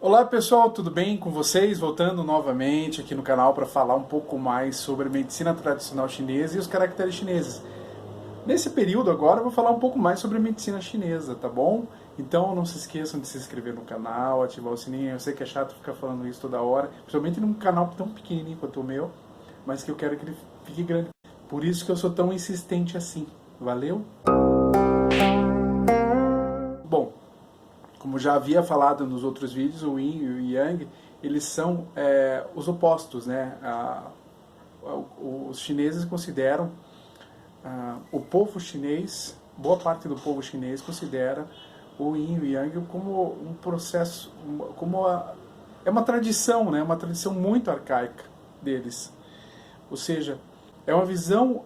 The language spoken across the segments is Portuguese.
Olá pessoal, tudo bem com vocês? Voltando novamente aqui no canal para falar um pouco mais sobre a medicina tradicional chinesa e os caracteres chineses. Nesse período agora eu vou falar um pouco mais sobre a medicina chinesa, tá bom? Então não se esqueçam de se inscrever no canal, ativar o sininho. Eu sei que é chato ficar falando isso toda hora, principalmente num canal tão pequenininho quanto o meu, mas que eu quero que ele fique grande. Por isso que eu sou tão insistente assim. Valeu? Bom, como já havia falado nos outros vídeos, o Yin e o Yang, eles são os opostos, né? Os chineses consideram, o povo chinês, boa parte do povo chinês considera o Yin e o Yang como um processo, é uma tradição, né? Uma tradição muito arcaica deles. Ou seja, é uma visão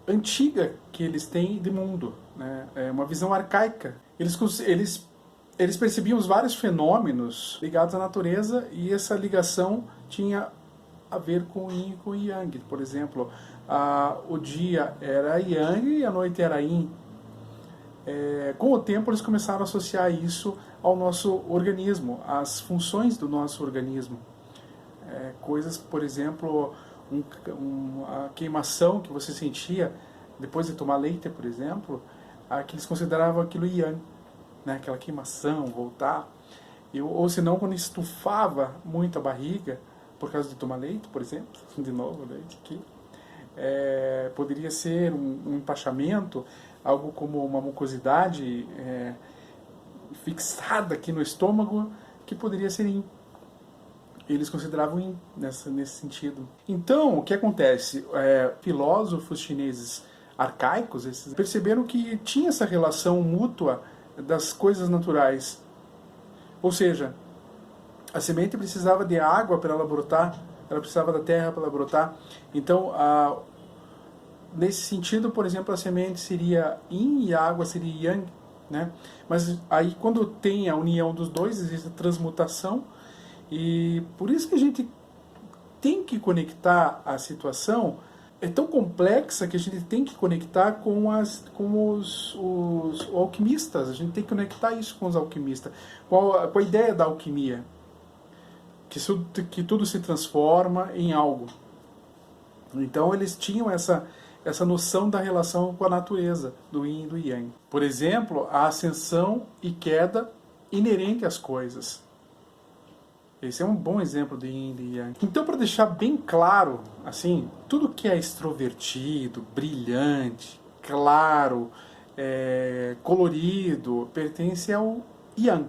antiga que eles têm de mundo, né? É uma visão arcaica. Eles percebiam os vários fenômenos ligados à natureza e essa ligação tinha a ver com o Yin e com o Yang. Por exemplo, o dia era Yang e a noite era Yin. Com o tempo eles começaram a associar isso ao nosso organismo, às funções do nosso organismo. Coisas, por exemplo, a queimação que você sentia depois de tomar leite, por exemplo, que eles consideravam aquilo Yang. Né, aquela queimação, voltar. Ou senão, quando estufava muito a barriga, por causa de tomar leite, por exemplo, de novo, leite aqui, poderia ser um empachamento, algo como uma mucosidade fixada aqui no estômago, que poderia ser Yin. Eles consideravam Yin nesse sentido. Então, o que acontece? Filósofos chineses arcaicos esses, perceberam que tinha essa relação mútua das coisas naturais. Ou seja, a semente precisava de água para ela brotar, ela precisava da terra para ela brotar. Então, nesse sentido, por exemplo, a semente seria Yin e a água seria Yang, né? Mas aí quando tem a união dos dois, existe a transmutação, e por isso que a gente tem que conectar a situação. É tão complexa que a gente tem que conectar com os alquimistas. A gente tem que conectar isso com os alquimistas. Com a ideia da alquimia. Que tudo se transforma em algo. Então eles tinham essa noção da relação com a natureza, do Yin e do Yang. Por exemplo, a ascensão e queda inerente às coisas. Esse é um bom exemplo de Yin e Yang. Então, para deixar bem claro, assim, tudo que é extrovertido, brilhante, claro, colorido, pertence ao Yang.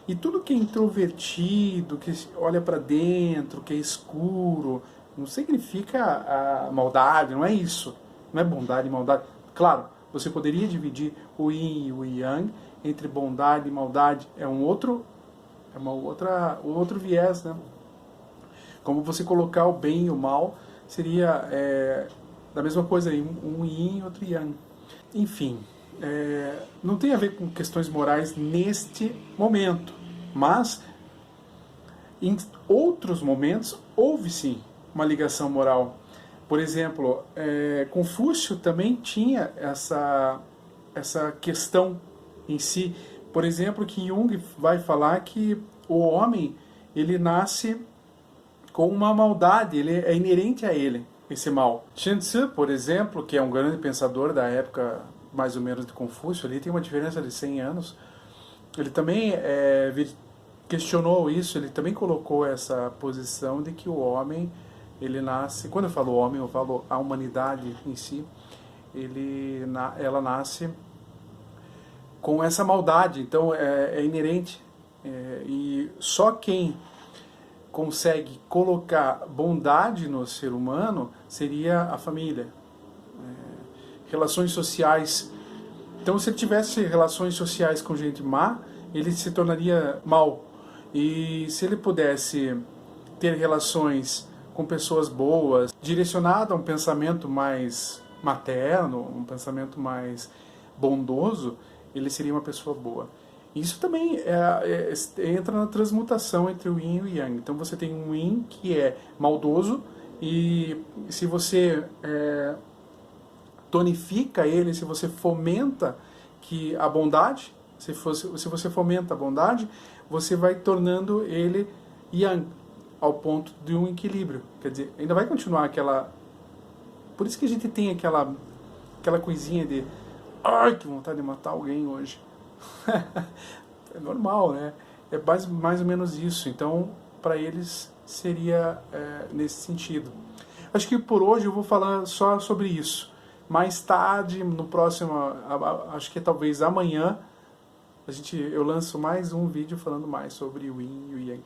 E tudo que é introvertido, que olha para dentro, que é escuro, não significa a maldade, não é isso. Não é bondade e maldade. Claro, você poderia dividir o Yin e o Yang entre bondade e maldade. É outro viés, né? Como você colocar o bem e o mal seria da mesma coisa, um Yin e outro Yang. Enfim, não tem a ver com questões morais neste momento, mas em outros momentos houve sim uma ligação moral. Por exemplo, Confúcio também tinha essa questão em si. Por exemplo, que Jung vai falar que o homem, ele nasce com uma maldade, ele é inerente a ele, esse mal. Sun Tzu, por exemplo, que é um grande pensador da época, mais ou menos, de Confúcio, ali tem uma diferença de 100 anos, ele também questionou isso, ele também colocou essa posição de que o homem, ele nasce, quando eu falo homem, eu falo a humanidade em si, ela nasce com essa maldade, então é inerente. E só quem consegue colocar bondade no ser humano seria a família. Relações sociais. Então, se ele tivesse relações sociais com gente má, ele se tornaria mal. E se ele pudesse ter relações com pessoas boas, direcionado a um pensamento mais materno, um pensamento mais bondoso, ele seria uma pessoa boa. Isso também entra na transmutação entre o Yin e o Yang. Então você tem um Yin que é maldoso, e se você tonifica ele, se você fomenta a bondade, Se você fomenta a bondade, você vai tornando ele yang, ao ponto de um equilíbrio. Quer dizer, ainda vai continuar aquela... Por isso que a gente tem aquela coisinha de... Ai, que vontade de matar alguém hoje. É normal, né? É mais ou menos isso. Então, para eles, seria nesse sentido. Acho que por hoje eu vou falar só sobre isso. Mais tarde, no próximo, acho que talvez amanhã, eu lanço mais um vídeo falando mais sobre o Yin e o Yang.